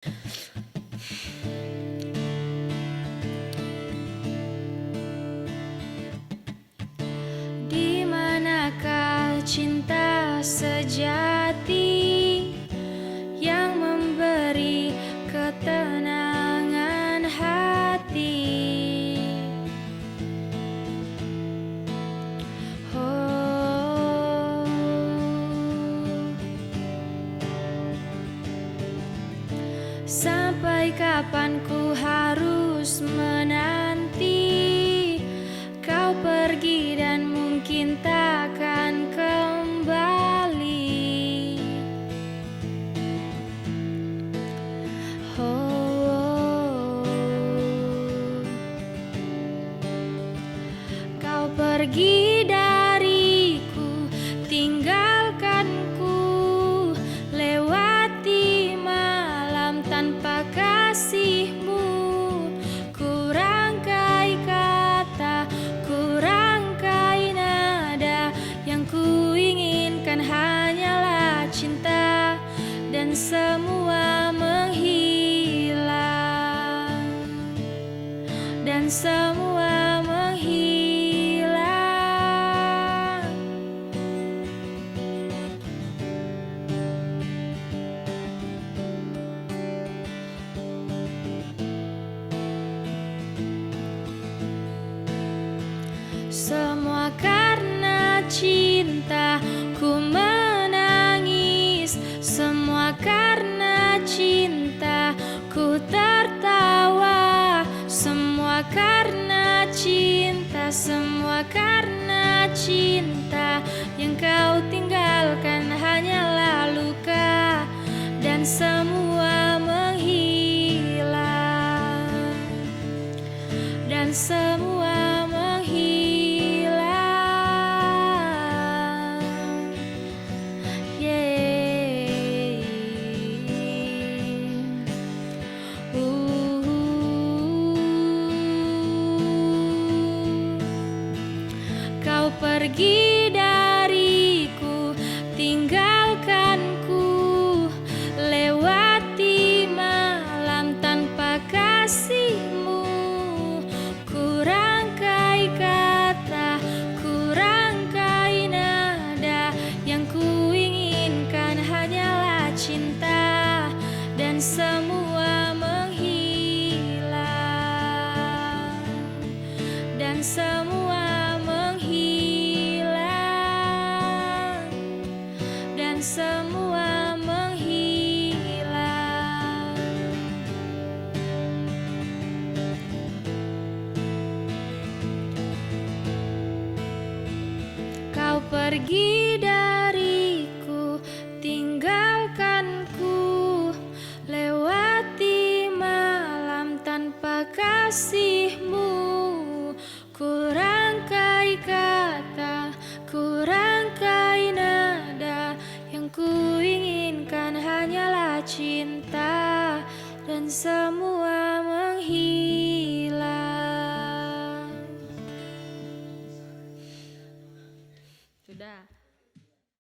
Di manakah cinta sejati yang memberi ketenangan hati? Oh, sampai kapan ku harus menanti kau pergi dan mungkin takkan kembali. Oh, kau pergi dariku, tinggalkanku, lewati malam tanpa kasihmu. Ku rangkai kata, ku rangkai nada, yang ku inginkan hanyalah cinta, dan semua menghilang, dan semua menghilang. Semua karena cinta ku menangis, semua karena cinta ku tertawa, semua karena cinta, semua karena cinta. Yang kau tinggalkan hanyalah luka, dan semua menghilang, dan semua menghilang. Yeah. Kau pergi dariku, tinggalkanku, lewati malam tanpa kasihmu. Ku rangkai kata, ku rangkai nada, yang ku inginkan hanyalah cinta, dan semua menghilang, dan semua menghilang, dan semua menghilang. Kau pergi dariku, tinggalkanku, lewati malam tanpa kasihmu. Ku rangkai kata, ku rangkai nada, yang ku inginkan hanyalah cinta, dan semua